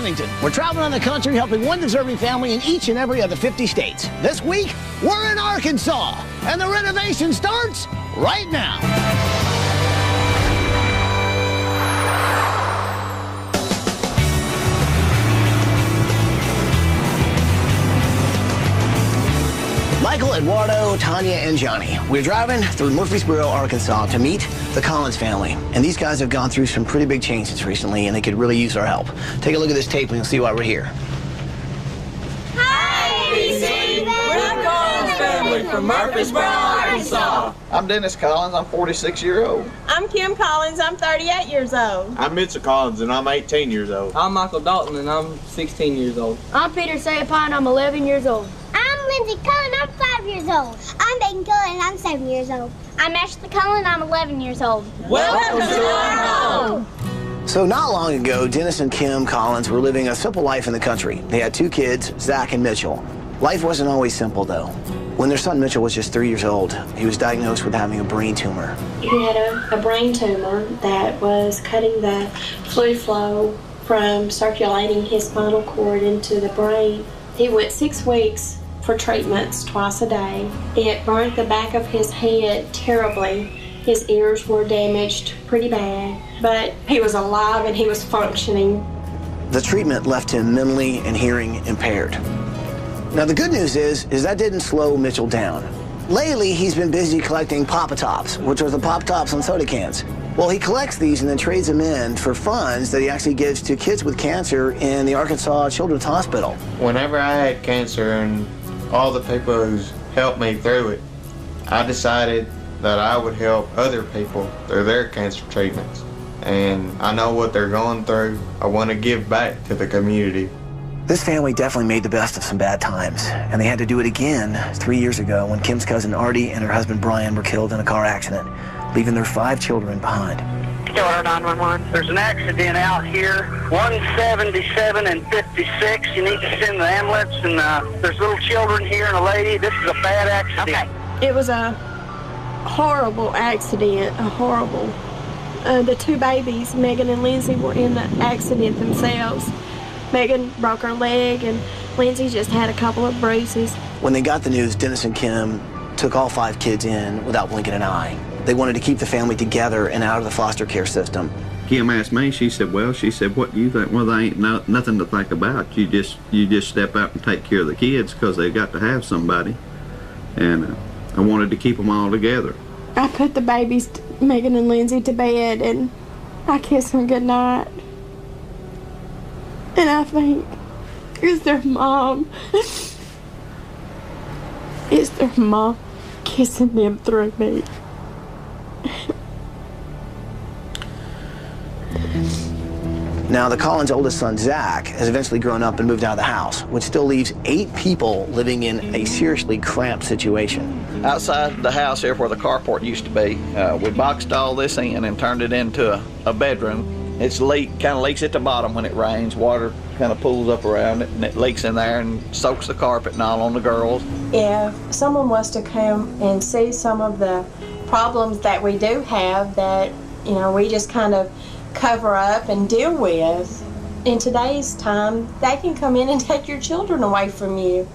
Remington. We're traveling around the country helping one deserving family in each and every of the 50 states. This week, we're in Arkansas, and the renovation starts right now. Michael, Eduardo, Tanya, and Johnny. We're driving through Murfreesboro, Arkansas to meet the Collins family. And these guys have gone through some pretty big changes recently, and they could really use our help. Take a look at this tape and you'll see why we're here. Hi, ABC! We're the Collins family from Murfreesboro, Arkansas. I'm Dennis Collins. I'm 46 years old. I'm Kim Collins. I'm 38 years old. I'm Mitchell Collins, and I'm 18 years old. I'm Michael Dalton, and I'm 16 years old. I'm Peter Sayapine. I'm 11 years old. I'm Lindsay Cullen, I'm 5 years old. I'm Megan Cullen, and I'm 7 years old. I'm Ashley Cullen, I'm 11 years old. Welcome to our home! So not long ago, Dennis and Kim Collins were living a simple life in the country. They had 2 kids, Zach and Mitchell. Life wasn't always simple, though. When their son Mitchell was just 3 years old, he was diagnosed with having a brain tumor. He had a brain tumor that was cutting the fluid flow from circulating his spinal cord into the brain. He went 6 weeks for treatments twice a day. It burnt the back of his head terribly. His ears were damaged pretty bad, but he was alive and he was functioning. The treatment left him mentally and hearing impaired. Now the good news is that didn't slow Mitchell down. Lately, he's been busy collecting Papa Tops, which are the Pop Tops on soda cans. Well, he collects these and then trades them in for funds that he actually gives to kids with cancer in the Arkansas Children's Hospital. Whenever I had cancer and all the people who's helped me through it, I decided that I would help other people through their cancer treatments. And I know what they're going through. I want to give back to the community. This family definitely made the best of some bad times, and they had to do it again 3 years ago when Kim's cousin Artie and her husband Brian were killed in a car accident, leaving their 5 children behind. Killer 911. There's an accident out here, 177 and 56. You need to send the ambulance, and there's little children here and a lady. This is a bad accident. Okay. It was a horrible accident, horrible. The 2 babies, Megan and Lindsay, were in the accident themselves. Megan broke her leg, and Lindsay just had a couple of bruises. When they got the news, Dennis and Kim took all 5 kids in without blinking an eye. They wanted to keep the family together and out of the foster care system. Kim asked me, she said, what do you think? Well, there ain't nothing to think about. You just step out and take care of the kids because they got to have somebody. And I wanted to keep them all together. I put the babies, Megan and Lindsay, to bed, and I kissed them goodnight. And I think it's their mom. It's their mom kissing them through me. Now, the Collins' oldest son, Zach, has eventually grown up and moved out of the house, which still leaves 8 people living in a seriously cramped situation. Outside the house here where the carport used to be, we boxed all this in and turned it into a bedroom. It's kind of leaks at the bottom when it rains. Water kind of pools up around it, and it leaks in there and soaks the carpet and all on the girls. If someone was to come and see some of the problems that we do have that, we just kind of cover up and deal with, in today's time, they can come in and take your children away from you.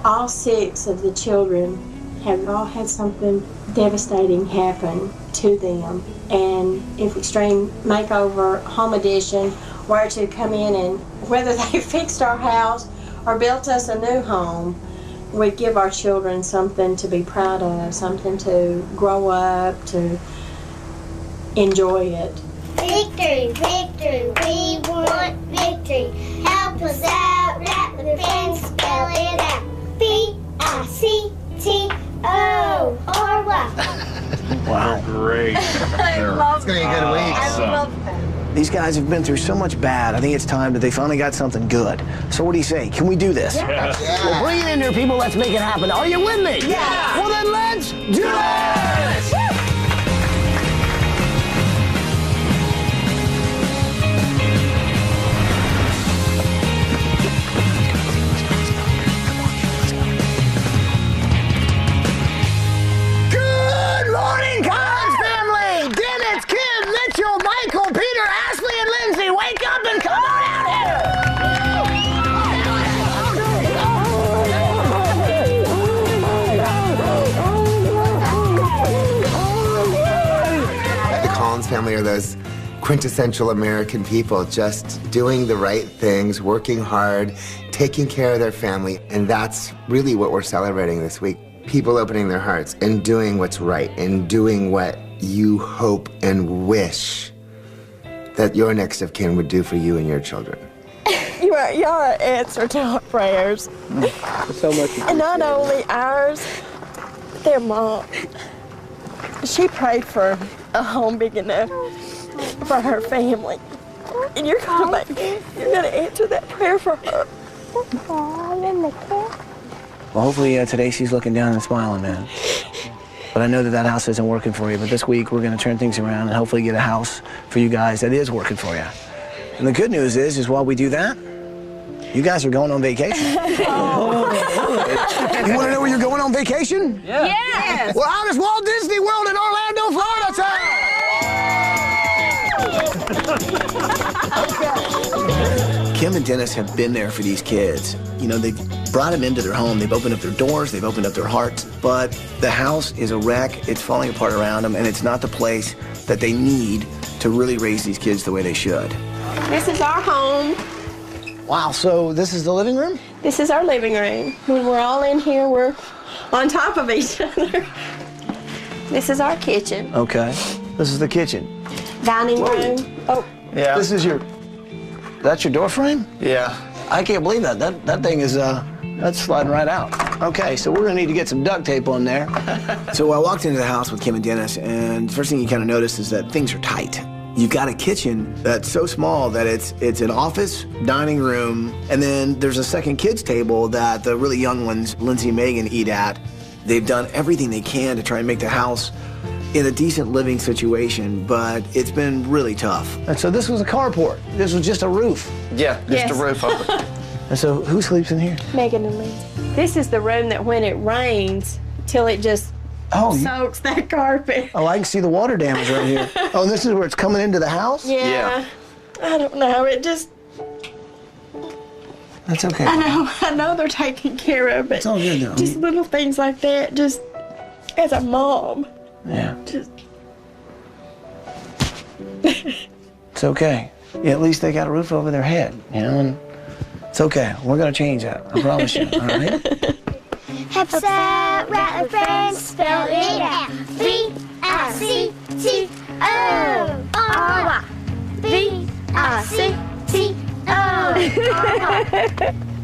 All 6 of the children have all had something devastating happen to them. And if Extreme Makeover Home Edition were to come in and whether they fixed our house or built us a new home, we'd give our children something to be proud of, something to grow up, to enjoy it. Victory, victory, we want victory. Help us out, rap with your friends, spell it out. V-I-C-T-O, or what? Wow. Great. It's gonna be a good week. I love that. These guys have been through so much bad. I think it's time that they finally got something good. So what do you say? Can we do this? Yeah. Well, bring it in here, people. Let's make it happen. Are you with me? Yeah. Well, then let's do this! Good morning, Collins family! Dennis, Kim, Mitchell, Michael, Peter, Ashley, and Lindsay, wake up and come on out here! as quintessential American people, just doing the right things, working hard, taking care of their family, and that's really what we're celebrating this week. People opening their hearts and doing what's right and doing what you hope and wish that your next of kin would do for you and your children. Y'all are an answer to our prayers. So much. And not only ours, their mom. She prayed for a home big enough for her family. And you're gonna answer that prayer for her. Well, hopefully today she's looking down and smiling, man. But I know that house isn't working for you. But this week we're going to turn things around and hopefully get a house for you guys that is working for you. And the good news is while we do that, you guys are going on vacation. You want to know where you're going on vacation? Yeah. Yes. Well, how does Walt Disney World in Orlando, Florida? Kim and Dennis have been there for these kids. You know, they've brought them into their home. They've opened up their doors. They've opened up their hearts. But the house is a wreck. It's falling apart around them, and it's not the place that they need to really raise these kids the way they should. This is our home. Wow, so this is the living room? This is our living room. When we're all in here, we're on top of each other. This is our kitchen. Okay. This is the kitchen. Dining room. Oh. Yeah. That's your door frame? Yeah. I can't believe that. That thing is, that's sliding right out. Okay, so we're gonna need to get some duct tape on there. So I walked into the house with Kim and Dennis, and the first thing you kind of notice is that things are tight. You've got a kitchen that's so small that it's an office, dining room, and then there's a second kids table that the really young ones, Lindsay and Megan, eat at. They've done everything they can to try and make the house in a decent living situation, but it's been really tough. And so this was a carport. This was just a roof. Yeah, just a roof over it. And so who sleeps in here? Megan and Lindsay. This is the room that when it rains, till it just soaks that carpet. Oh, I can see the water damage right here. Oh, and this is where it's coming into the house? Yeah. I don't know. It just. That's okay. I know they're taking care of it. It's all good though. Just little things like that. Just as a mom. Yeah. Just. It's okay. Yeah, at least they got a roof over their head, you know, and it's okay. We're gonna change that. I promise you. All right. Have a sad rattler friends, spell it out. V-I-C-T-O. V-I-C-T-O.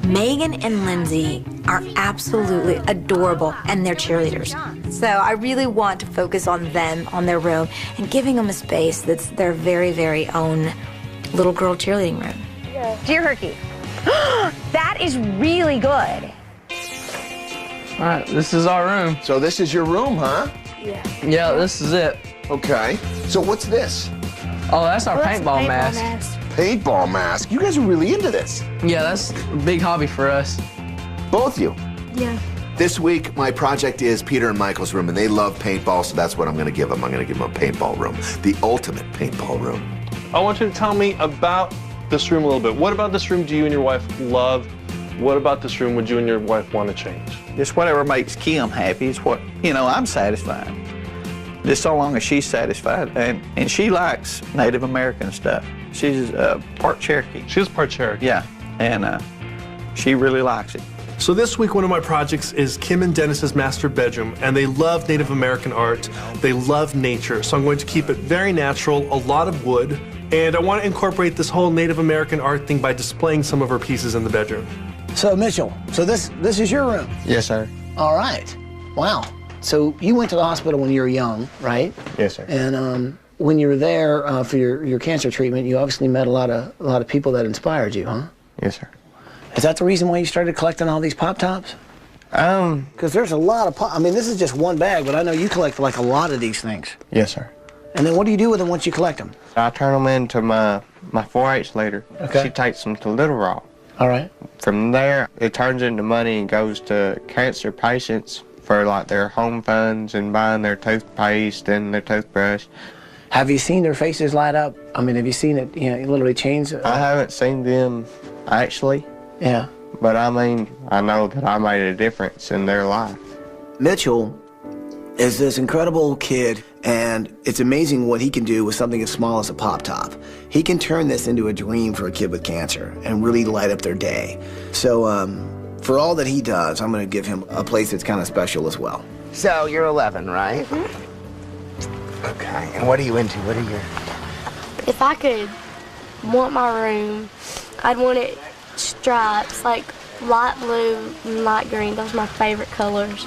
Megan and Lindsay are absolutely adorable, and they're cheerleaders. So I really want to focus on them, on their room, and giving them a space that's their very, very own little girl cheerleading room. Dear Herky, that is really good. All right, this is our room. So this is your room, huh? Yeah, this is it. Okay. So what's this? Oh, that's our paintball mask. Paintball mask? You guys are really into this. Yeah, that's a big hobby for us. Both you? Yeah. This week, my project is Peter and Michael's room, and they love paintball, so that's what I'm going to give them. I'm going to give them a paintball room, the ultimate paintball room. I want you to tell me about this room a little bit. What about this room do you and your wife love? What about this room would you and your wife want to change? Just whatever makes Kim happy is what, you know, I'm satisfied. Just so long as she's satisfied. And she likes Native American stuff. She's part Cherokee. She's part Cherokee. Yeah, and she really likes it. So this week, one of my projects is Kim and Dennis's master bedroom, and they love Native American art. They love nature, so I'm going to keep it very natural, a lot of wood, and I want to incorporate this whole Native American art thing by displaying some of her pieces in the bedroom. So Mitchell, so this is your room? Yes, sir. All right. Wow. So you went to the hospital when you were young, right? Yes, sir. And when you were there for your cancer treatment, you obviously met a lot of people that inspired you, huh? Yes, sir. Is that the reason why you started collecting all these Pop Tops? Because there's a lot of I mean, this is just one bag, but I know you collect like a lot of these things. Yes, sir. And then what do you do with them once you collect them? I turn them into my 4-H leader. Okay. She takes them to Little Rock. All right. From there, it turns into money and goes to cancer patients for like their home funds and buying their toothpaste and their toothbrush. Have you seen their faces light up? I mean, have you seen it, you know, literally change? I haven't seen them actually. Yeah. But I mean, I know that I made a difference in their life. Mitchell is this incredible kid And it's amazing what he can do with something as small as a pop-top. He can turn this into a dream for a kid with cancer and really light up their day. So for all that he does, I'm going to give him a place that's kind of special as well. So you're 11, right? Okay, and what are you into? What are your... If I could want my room, I'd want it stripes, like light blue and light green. Those are my favorite colors.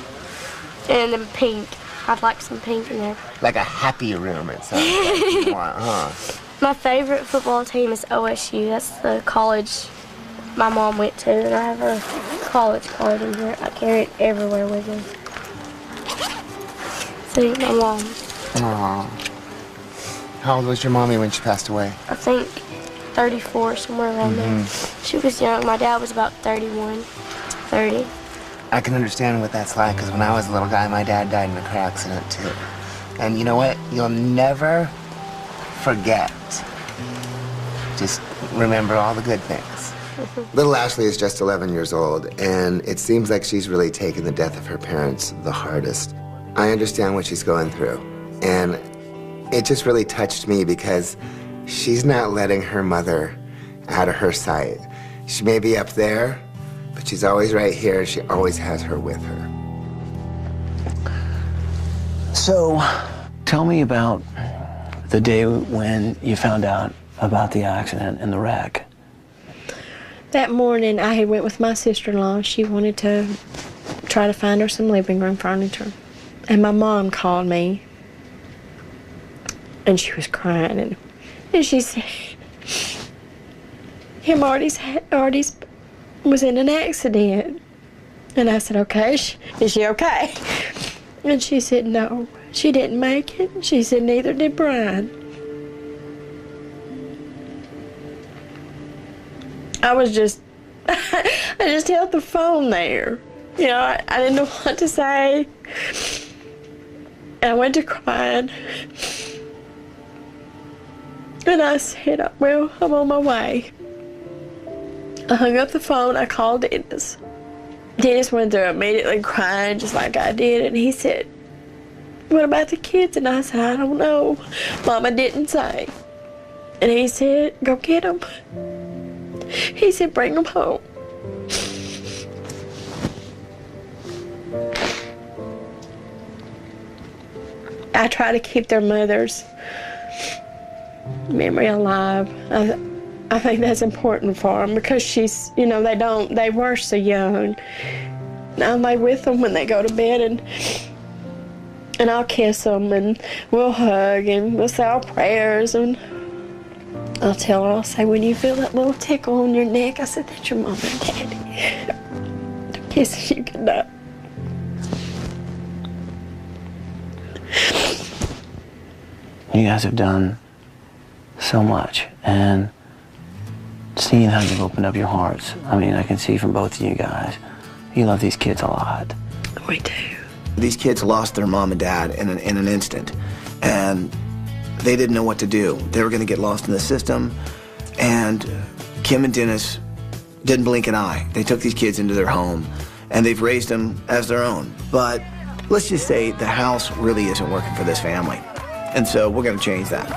And then pink. I'd like some pink in there. Like a happy room, it sounds like you want, huh? My favorite football team is OSU. That's the college my mom went to, and I have a college card in here. I carry it everywhere with me. See, my mom. Aww. How old was your mommy when she passed away? I think 34, somewhere around there. She was young. My dad was about 31, 30. I can understand what that's like, because when I was a little guy, my dad died in a car accident, too. And you know what? You'll never forget. Just remember all the good things. Little Ashley is just 11 years old, and it seems like she's really taken the death of her parents the hardest. I understand what she's going through, and it just really touched me because she's not letting her mother out of her sight. She may be up there, but she's always right here. She always has her with her. So, tell me about the day when you found out about the accident and the wreck. That morning, I had went with my sister-in-law. She wanted to try to find her some living room furniture. And my mom called me, and she was crying, and she said, Artie's was in an accident. And I said, okay, is she okay? And she said, no, she didn't make it. She said, neither did Brian. I just held the phone there. You know, I didn't know what to say. I went to crying. And I said, well, I'm on my way. I hung up the phone, I called Dennis. Dennis went through immediately crying just like I did, and he said, what about the kids? And I said, I don't know. Mama didn't say. And he said, go get them. He said, bring them home. I try to keep their mother's memory alive. I think that's important for them because she's, you know, they were so young. I lay with them when they go to bed and I'll kiss them and we'll hug and we'll say our prayers and I'll tell her, I'll say, when you feel that little tickle on your neck, I said, that's your mom and daddy. They're kissing you goodnight. You guys have done so much, and seeing how you've opened up your hearts, I mean, I can see from both of you guys, you love these kids a lot. We do. These kids lost their mom and dad in an instant, and they didn't know what to do. They were going to get lost in the system, and Kim and Dennis didn't blink an eye. They took these kids into their home, and they've raised them as their own. But let's just say the house really isn't working for this family, and so we're going to change that.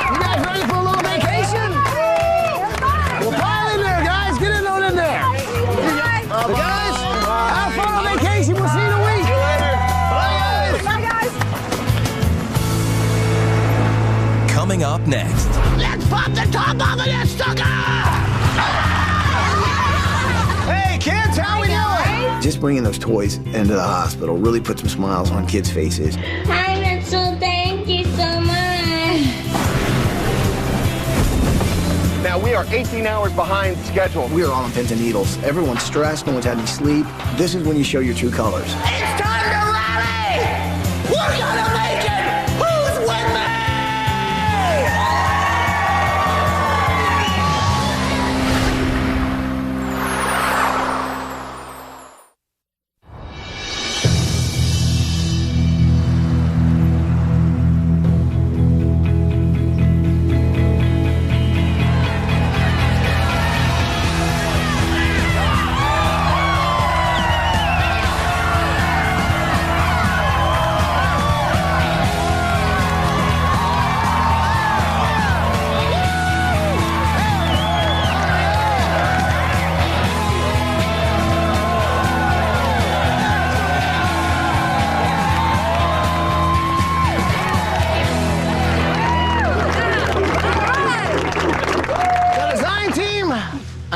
You guys ready for a little vacation? Well, pile in there, guys. Get in on in there. Guys, have fun on vacation. We'll see you in a week. Bye, guys. Bye, guys. Coming up next. Let's pop the top off of this sucker! Hey, kids, how we doing? Just bringing those toys into the hospital really put some smiles on kids' faces. Hi, Mitchell. Thank you so much. Now, we are 18 hours behind schedule. We are all on pins and needles. Everyone's stressed, no one's had any sleep. This is when you show your true colors. It's time to rally! We're gonna make it! Who's with me?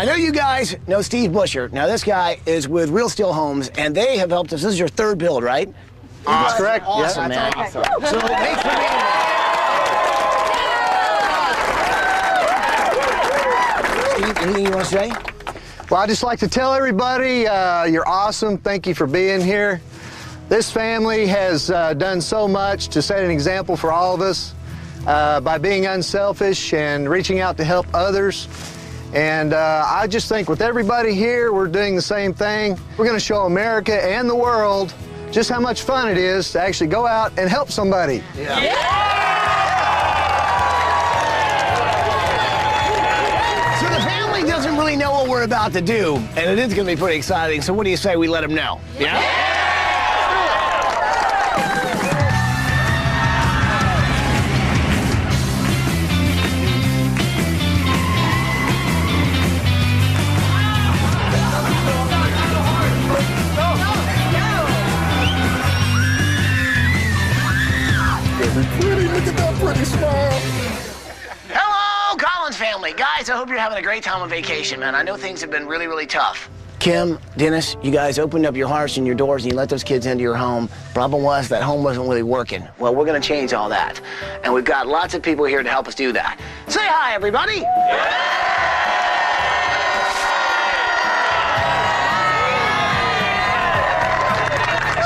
I know you guys know Steve Busher. Now, this guy is with Real Steel Homes, and they have helped us. This is your third build, right? That's correct. Awesome, man. So thanks for being here. Steve, anything you want to say? Well, I'd just like to tell everybody you're awesome. Thank you for being here. This family has done so much to set an example for all of us by being unselfish and reaching out to help others. And I just think with everybody here, we're doing the same thing. We're going to show America and the world just how much fun it is to actually go out and help somebody. So the family doesn't really know what we're about to do, and it is going to be pretty exciting. So what do you say we let them know? Yeah? Look at that pretty smile. Hello, Collins family. Guys, I hope you're having a great time on vacation, man. I know things have been really, really tough. Kim, Dennis, you guys opened up your hearts and your doors and you let those kids into your home. Problem was that home wasn't really working. Well, we're going to change all that. And we've got lots of people here to help us do that. Say hi, everybody.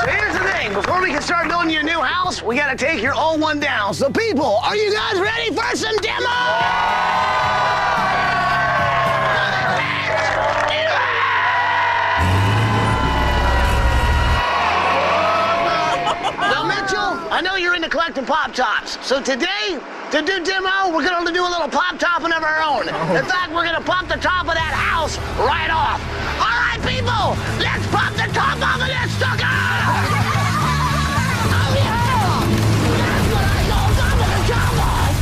So here's the thing. Before we can start building your new house, we got to take your old one down. So people, are you guys ready for some demo? I know you're into collecting Pop-Tops. So today, to do demo, we're going to do a little Pop-Topping of our own. In fact, we're going to pop the top of that house right off. All right, people, let's pop the top off of that sucker! Oh, yeah! That's what I call popping the top off!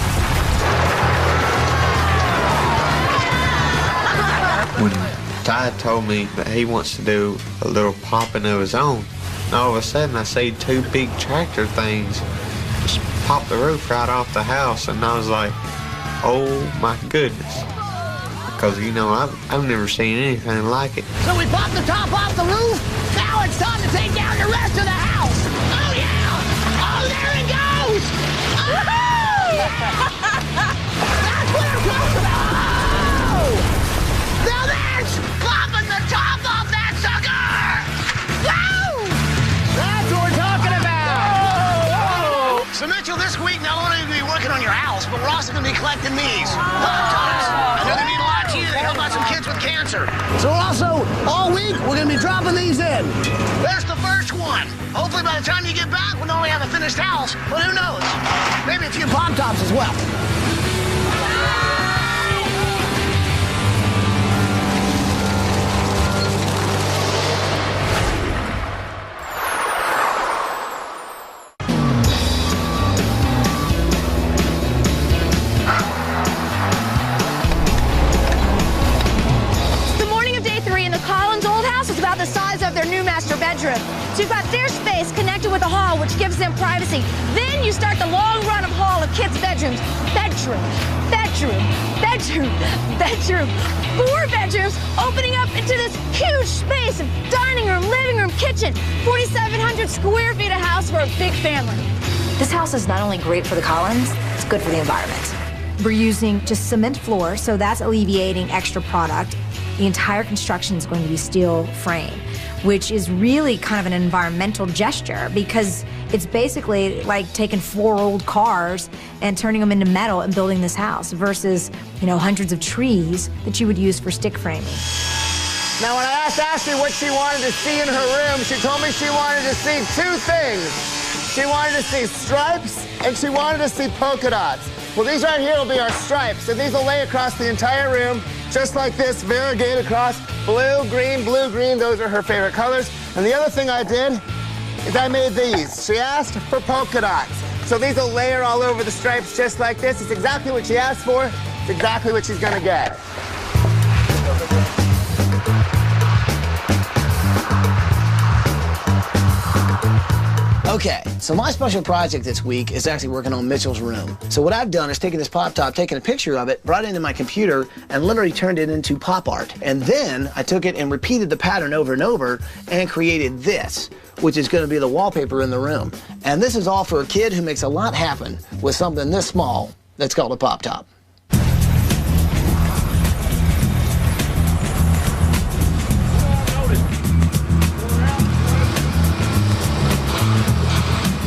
When Dad told me that he wants to do a little popping of his own, and all of a sudden I see two big tractor things just pop the roof right off the house, and I was like, oh my goodness. Because, you know, I've never seen anything like it. So we popped the top off the roof. Now it's time to take down the rest of the house. Oh, yeah! Oh, there it goes! Oh! That's what I'm talking about! Oh! Now that's popping the top off that sucker! Woo! That's what we're talking about! Whoa! So, Mitchell, this week, not only are we going to be working on your house, but we're also going to be collecting these Pop-Tops. I know they mean a lot to you. They help out some kids with cancer. So also, all week, we're going to be dropping these in. There's the first one. Hopefully by the time you get back, we'll not only have a finished house, but who knows? Maybe a few Pop-Tops as well. So you've got their space connected with a hall, which gives them privacy. Then you start the long run of hall of kids' bedrooms. Bedroom, bedroom, bedroom, bedroom. 4 bedrooms opening up into this huge space of dining room, living room, kitchen. 4,700 square feet of house for a big family. This house is not only great for the Collins, it's good for the environment. We're using just cement floor, so that's alleviating extra product. The entire construction is going to be steel frame, which is really kind of an environmental gesture because it's basically like taking 4 old cars and turning them into metal and building this house versus, you know, hundreds of trees that you would use for stick framing. Now, when I asked Ashley what she wanted to see in her room, she told me she wanted to see 2 things. She wanted to see stripes and she wanted to see polka dots. Well, these right here will be our stripes, and these will lay across the entire room, just like this, variegated across blue, green, those are her favorite colors. And the other thing I did is I made these. She asked for polka dots. So these will layer all over the stripes just like this. It's exactly what she asked for. It's exactly what she's gonna get. Okay, so my special project this week is actually working on Mitchell's room. So what I've done is taken this pop top, taken a picture of it, brought it into my computer, and literally turned it into pop art. And then I took it and repeated the pattern over and over and created this, which is gonna be the wallpaper in the room. And this is all for a kid who makes a lot happen with something this small that's called a pop top.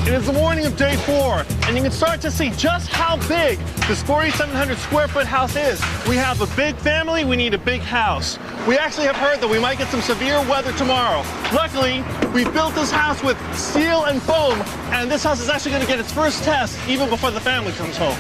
It is the morning of day 4, and you can start to see just how big this 4,700 square foot house is. We have a big family, we need a big house. We actually have heard that we might get some severe weather tomorrow. Luckily, we built this house with steel and foam, and this house is actually going to get its first test even before the family comes home.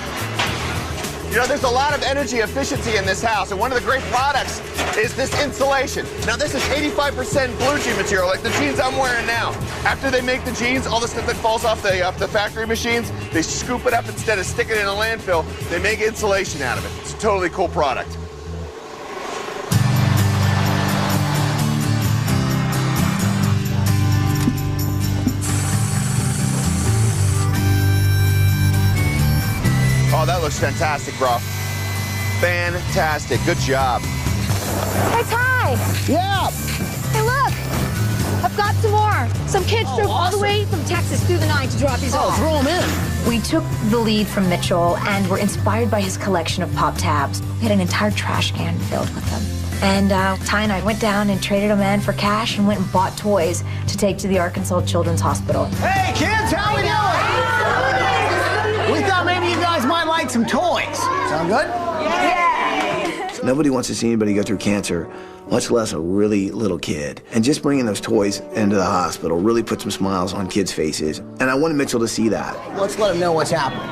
You know, there's a lot of energy efficiency in this house, and one of the great products is this insulation. Now, this is 85% blue jean material, like the jeans I'm wearing now. After they make the jeans, all the stuff that falls off the factory machines, they scoop it up instead of sticking it in a landfill. They make insulation out of it. It's a totally cool product. Oh, that looks fantastic, bro. Fantastic. Good job. Hey, Ty. Yeah. Hey, look. I've got some more. Some kids drove all the way from Texas through the night to drop these off. Throw them in. We took the lead from Mitchell and were inspired by his collection of pop tabs. We had an entire trash can filled with them. And Ty and I went down and traded them in for cash and went and bought toys to take to the Arkansas Children's Hospital. Hey, kids, how we doing? We thought maybe you guys might like some toys. Sound good? Yeah. Nobody wants to see anybody go through cancer, much less a really little kid. And just bringing those toys into the hospital really put some smiles on kids' faces. And I wanted Mitchell to see that. Let's let him know what's happening.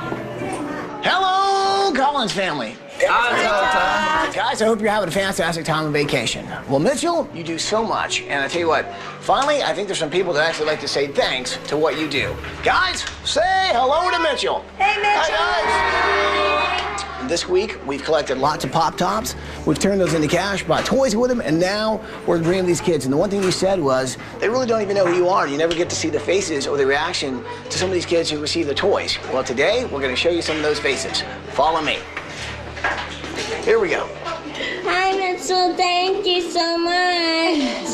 Hello, Collins family. Guys, I hope you're having a fantastic time on vacation. Well, Mitchell, you do so much. And I tell you what, finally, I think there's some people that actually like to say thanks to what you do. Guys, say hello to Mitchell. Hey, Mitchell. Hi, guys. This week, we've collected lots of pop tops. We've turned those into cash, bought toys with them, and now we're bringing these kids. And the one thing you said was, they really don't even know who you are. You never get to see the faces or the reaction to some of these kids who receive the toys. Well, today, we're going to show you some of those faces. Follow me. Here we go. Hi, Mitchell. Thank you so much.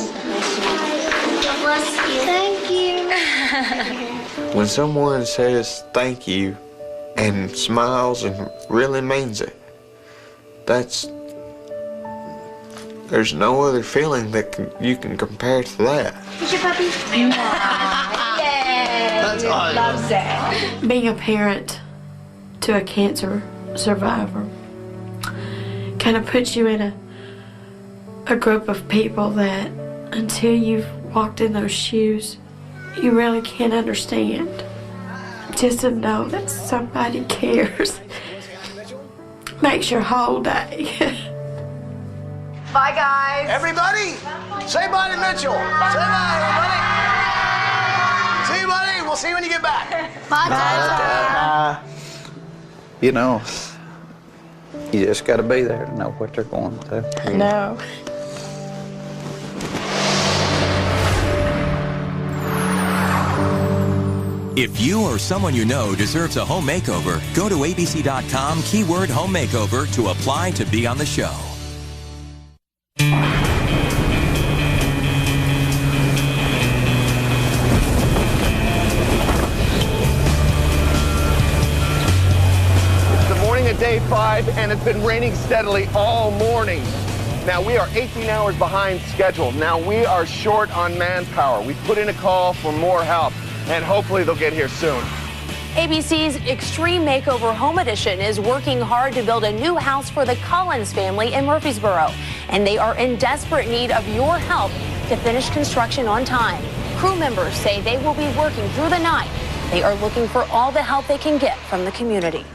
Bless you. Thank you. When someone says thank you and smiles and really means it, there's no other feeling that you can compare to that. Is your puppy? That's awesome. Loves it. Being a parent to a cancer survivor kind of puts you in a group of people that until you've walked in those shoes, you really can't understand. Just to know that somebody cares makes your whole day. Bye, guys. Everybody, say bye to Mitchell. Say bye, everybody. See you, buddy. We'll see you when you get back. Bye, Dad. You know, you just got to be there to know what they're going through. No. If you or someone you know deserves a home makeover, go to abc.com, keyword home makeover to apply to be on the show. Day 5, and it's been raining steadily all morning. Now, we are 18 hours behind schedule. Now, we are short on manpower. We put in a call for more help, and hopefully they'll get here soon. ABC's Extreme Makeover Home Edition is working hard to build a new house for the Collins family in Murfreesboro, and they are in desperate need of your help to finish construction on time. Crew members say they will be working through the night. They are looking for all the help they can get from the community.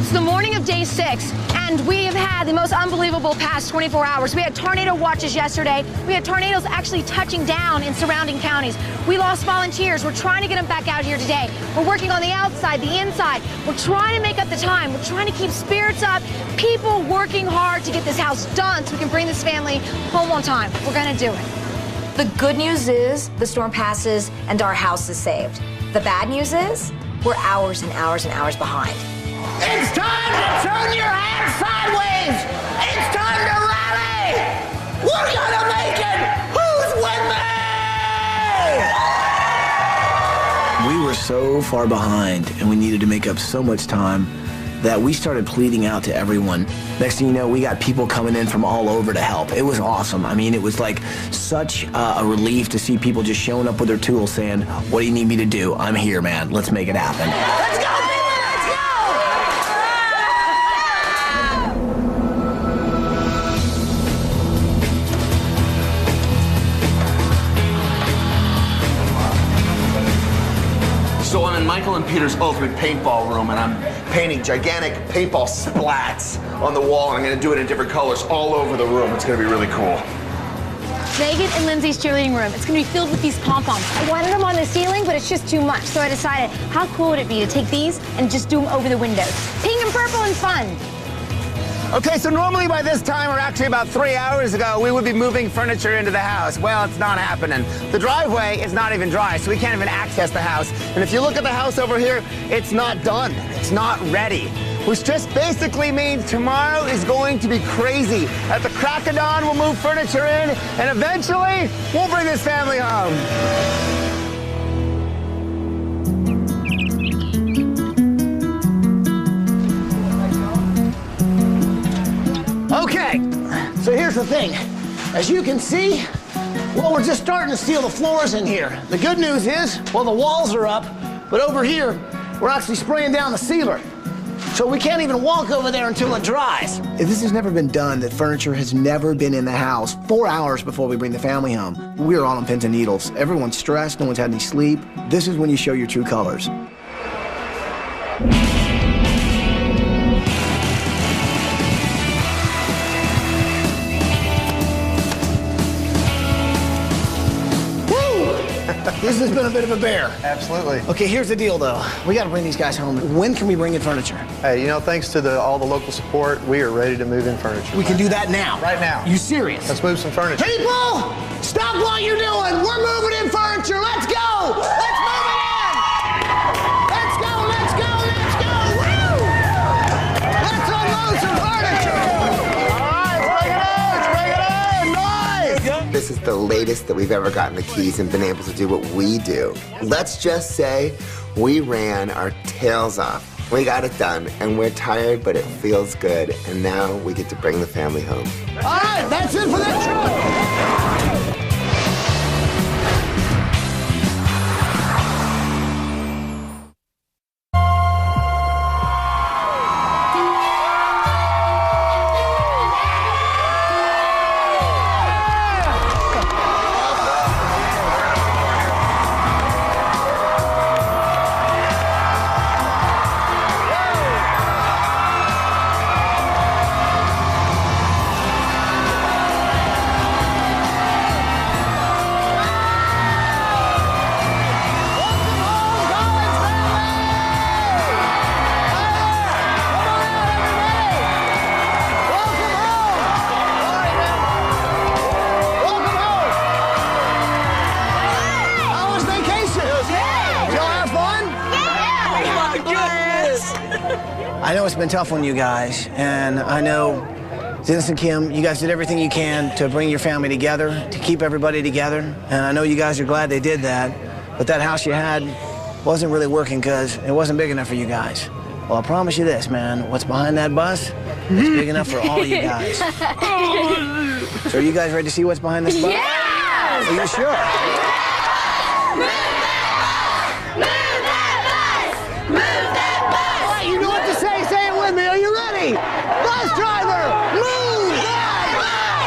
It's the morning of day 6, and we have had the most unbelievable past 24 hours. We had tornado watches yesterday. We had tornadoes actually touching down in surrounding counties. We lost volunteers. We're trying to get them back out here today. We're working on the outside, the inside. We're trying to make up the time. We're trying to keep spirits up. People working hard to get this house done so we can bring this family home on time. We're gonna do it. The good news is the storm passes and our house is saved. The bad news is we're hours and hours and hours behind. It's time to turn your hand sideways! It's time to rally! We're gonna make it! Who's with me? We were so far behind, and we needed to make up so much time that we started pleading out to everyone. Next thing you know, we got people coming in from all over to help. It was awesome. I mean, it was like such a relief to see people just showing up with their tools saying, what do you need me to do? I'm here, man. Let's make it happen. Let's go, people! So I'm in Michael and Peter's ultimate paintball room, and I'm painting gigantic paintball splats on the wall, and I'm gonna do it in different colors all over the room. It's gonna be really cool. Megan and Lindsay's cheerleading room. It's gonna be filled with these pom-poms. I wanted them on the ceiling, but it's just too much. So I decided, how cool would it be to take these and just do them over the windows? Pink and purple and fun. Okay, so normally by this time, or actually about 3 hours ago, we would be moving furniture into the house. Well, it's not happening. The driveway is not even dry, so we can't even access the house. And if you look at the house over here, it's not done. It's not ready. Which just basically means tomorrow is going to be crazy. At the crack of dawn, we'll move furniture in, and eventually, we'll bring this family home. Okay, so here's the thing. As you can see, well, we're just starting to seal the floors in here. The good news is, well, the walls are up, but over here, we're actually spraying down the sealer. So we can't even walk over there until it dries. If this has never been done, that furniture has never been in the house 4 hours before we bring the family home. We're all on pins and needles. Everyone's stressed, no one's had any sleep. This is when you show your true colors. This has been a bit of a bear. Absolutely. Okay, here's the deal, though. We got to bring these guys home. When can we bring in furniture? Hey, you know, thanks to all the local support, we are ready to move in furniture. We can do that now. Right now. You serious? Let's move some furniture. People, stop what you're doing. We're moving in furniture. Let's go. Let's move it in. Let's go, let's go, let's go. Woo! Let's unload some furniture. All right, bring it on, bring it on. Nice. This is the latest that we've ever gotten the keys and been able to do what we do. Let's just say we ran our tails off. We got it done, and we're tired, but it feels good, and now we get to bring the family home. All right, that's it for that truck. I know it's been tough on you guys, and I know Dennis and Kim, you guys did everything you can to bring your family together, to keep everybody together, and I know you guys are glad they did that, but that house you had wasn't really working because it wasn't big enough for you guys. Well, I promise you this, man, what's behind that bus, it's big enough for all of you guys. So are you guys ready to see what's behind this bus? Yeah! Are you sure? You know what to say. Say it with me. Are you ready? Bus driver, move that bus!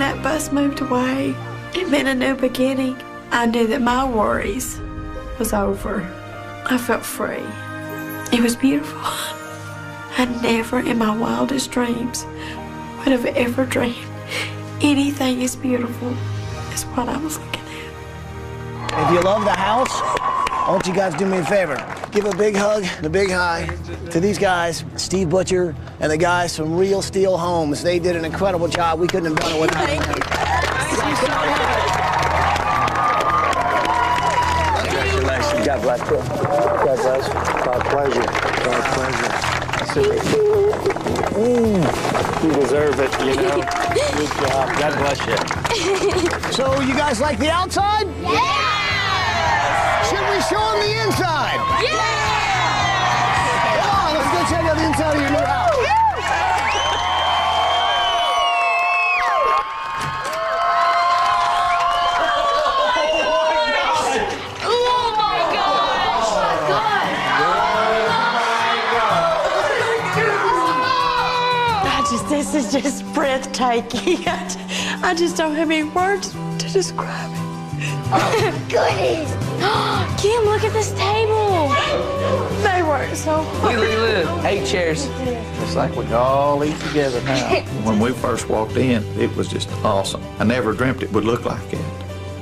that bus moved away, it meant a new beginning. I knew that my worries was over. I felt free. It was beautiful. I never in my wildest dreams would have ever dreamed anything as beautiful as what I was looking at. If you love the house, I want you guys to do me a favor. Give a big hug and a big hi to these guys, Steve Butcher and the guys from Real Steel Homes. They did an incredible job. We couldn't have done it without them. Congratulations. God bless you. God bless. God pleasure. God pleasure. You deserve it, you know. Good job. God bless you. So you guys like the outside? Yeah! Should we show them the inside? Yeah! Come on, let's go check out the inside of your new house. This is just breathtaking. I just don't have any words to describe it. Oh, goodness. Kim, look at this table. They work so hard. Look, 8 chairs. It's like we all eat together now. When we first walked in, it was just awesome. I never dreamt it would look like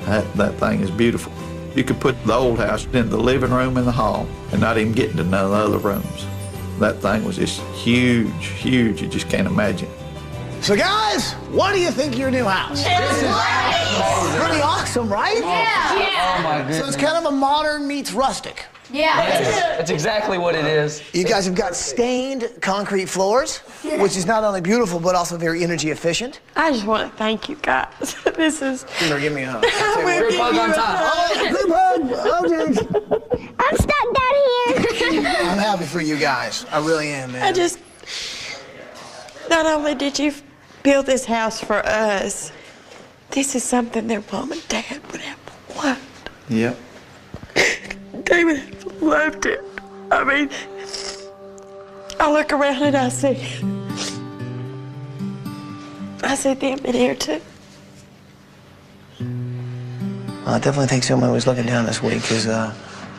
that. That thing is beautiful. You could put the old house in the living room and the hall and not even get into none of the other rooms. That thing was just huge, huge. You just can't imagine. So guys, what do you think of your new house? It's pretty awesome, right? Yeah. Oh my goodness. So it's kind of a modern meets rustic. Yeah. That's exactly what it is. You guys have got stained concrete floors, which is not only beautiful, but also very energy efficient. I just want to thank you guys. This is... Give me a hug. Group hug on top. Group hug. Oh, geez. I'm stuck down here. I'm happy for you guys. I really am, man. Not only did you build this house for us, this is something their mom and dad would have loved. Yep. They would have loved it. I mean, I look around and I see them in here too. Well, I definitely think someone was looking down this week because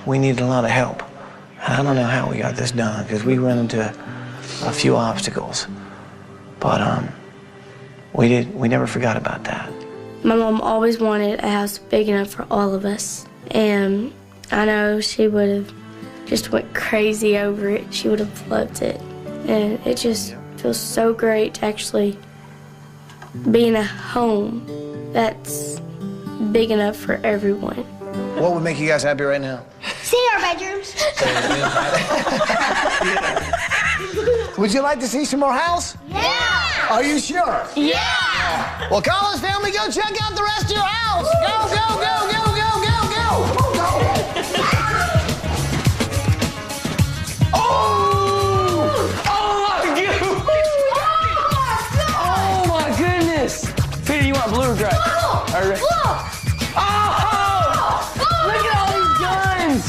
we needed a lot of help. And I don't know how we got this done because we ran into a few obstacles. But we never forgot about that. My mom always wanted a house big enough for all of us. And I know she would have just went crazy over it. She would have loved it. And it just feels so great to actually be in a home that's big enough for everyone. What would make you guys happy right now? See our bedrooms. Would you like to see some more house? Yeah. Are you sure? Yeah. Well, Collins family, go check out the rest of your house. Go, go, go, go, go, go, go. Oh my goodness! Peter, you want blue or gray? Blue. Look at all these guns!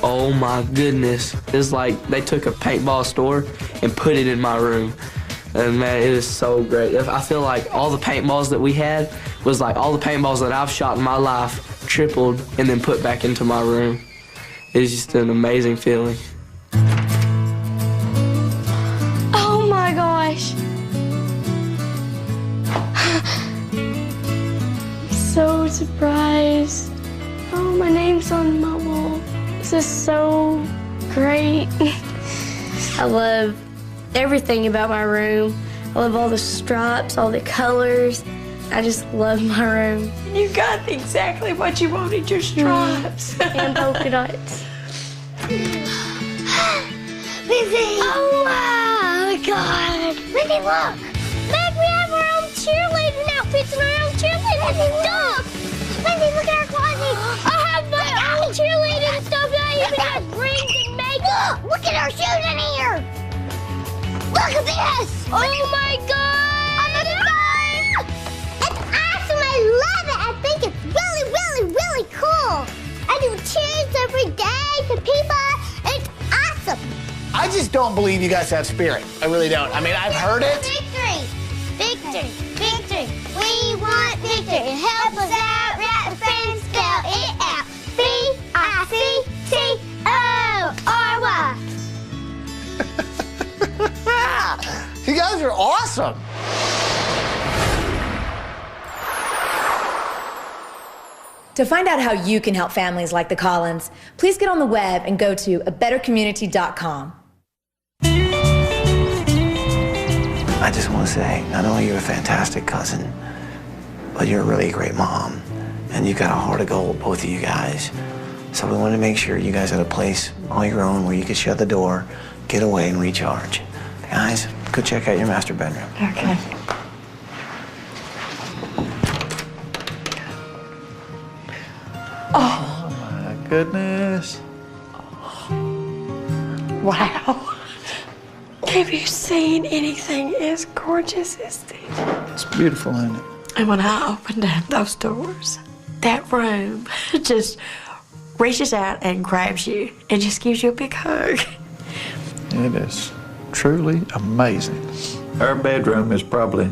Oh my goodness. It's like they took a paintball store and put it in my room. And man, it is so great. I feel like all the paintballs that we had was like all the paintballs that I've shot in my life tripled and then put back into my room. It is just an amazing feeling. Oh my gosh. So surprised. Oh, my name's on my wall. This is so great. I love everything about my room. I love all the stripes, all the colors. I just love my room. You got exactly what you wanted, your stripes. And polka dots. Lizzie. Oh my God. Lizzie, look. Meg, we have our own cheerleading outfits and our own cheerleading stuff. Lizzie, look at our closet. I have my own cheerleading stuff that I even have rings and makeup. Look at our shoes in here. Look at this. Oh my God. I'm excited. It's awesome. I love it. I think it's really, really, really cool. I do cheers every day to people. It's awesome. I just don't believe you guys have spirit. I really don't. I mean, I've heard it. Victory. are awesome. To find out how you can help families like the Collins, please get on the web and go to abettercommunity.com. I just want to say, not only are you a fantastic cousin, but you're a really great mom. And you've got a heart of gold, both of you guys. So we want to make sure you guys had a place all your own where you could shut the door, get away, and recharge. Guys, go check out your master bedroom. Okay. Oh my goodness. Wow. Have you seen anything as gorgeous as this? It's beautiful, isn't it? And when I opened up those doors, that room just reaches out and grabs you and just gives you a big hug. It is truly amazing. Our bedroom is probably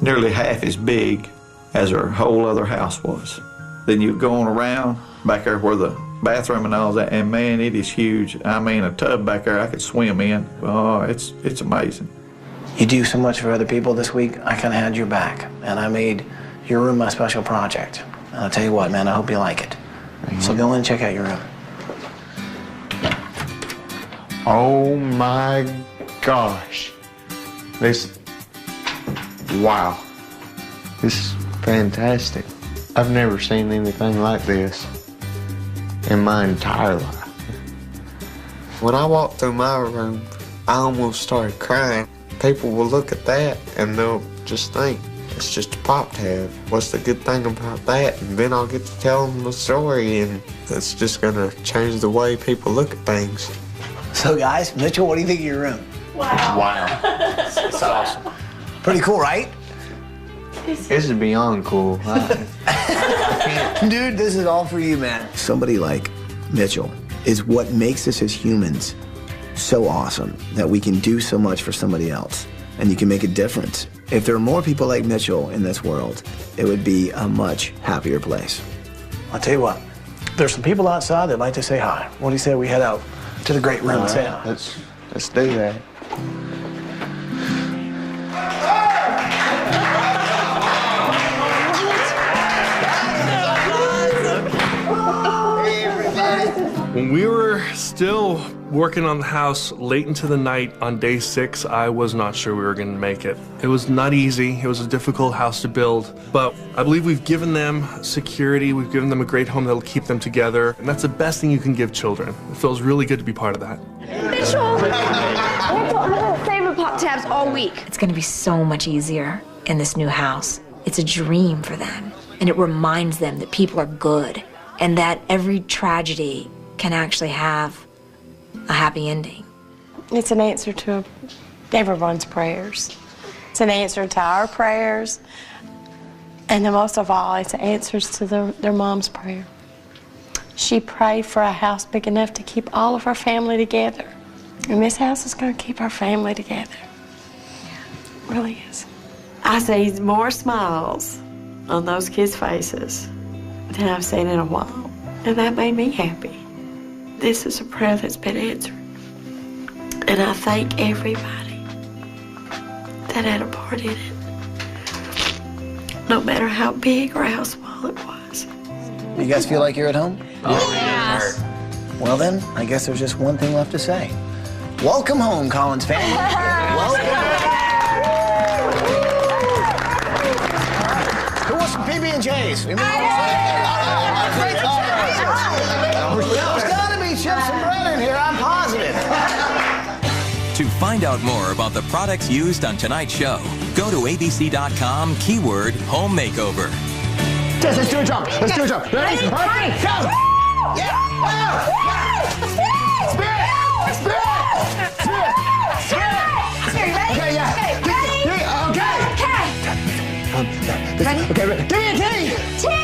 nearly half as big as our whole other house was. Then you're going around back there where the bathroom and all that, and man, it is huge. I mean, a tub back there I could swim in. Oh, it's amazing. You do so much for other people this week, I kind of had your back. And I made your room my special project. And I'll tell you what, man, I hope you like it. So go in and check out your room. Oh my gosh. Wow. This is fantastic. I've never seen anything like this in my entire life. When I walked through my room, I almost started crying. People will look at that and they'll just think it's just a pop tab. What's the good thing about that? And then I'll get to tell them the story, and it's just gonna change the way people look at things. So guys, Mitchell, what do you think of your room? Wow. It's awesome. Pretty cool, right? This is beyond cool. Dude, this is all for you, man. Somebody like Mitchell is what makes us as humans so awesome, that we can do so much for somebody else, and you can make a difference. If there were more people like Mitchell in this world, it would be a much happier place. I'll tell you what, there's some people outside that'd like to say hi. What do you say we head out to the great room and say hi? Let's do that. When we were still working on the house late into the night on day 6, I was not sure we were going to make it. It was not easy. It was a difficult house to build, but I believe we've given them security. We've given them a great home that'll keep them together, and that's the best thing you can give children. It feels really good to be part of that. Mitchell! That's one of my favorite pop tabs all week. It's going to be so much easier in this new house. It's a dream for them, and it reminds them that people are good and that every tragedy can actually have a happy ending. It's an answer to everyone's prayers. It's an answer to our prayers, and then most of all, it's answers to their mom's prayer. She prayed for a house big enough to keep all of our family together, and this house is going to keep our family together. It really is. I see more smiles on those kids' faces than I've seen in a while, and that made me happy. This is a prayer that's been answered. And I thank everybody that had a part in it, no matter how big or how small it was. You guys feel like you're at home? Yes. Well then, I guess there's just one thing left to say. Welcome home, Collins family. Welcome. Who wants some PB&Js? There's gotta be chips and bread in here, I'm positive. To find out more about the products used on tonight's show, go to abc.com, keyword home makeover. Jess, let's do a jump. Let's do a jump. Ready? All right, go! Okay, yeah. Ready? Okay. Okay. Okay, ready? Give me a kitty!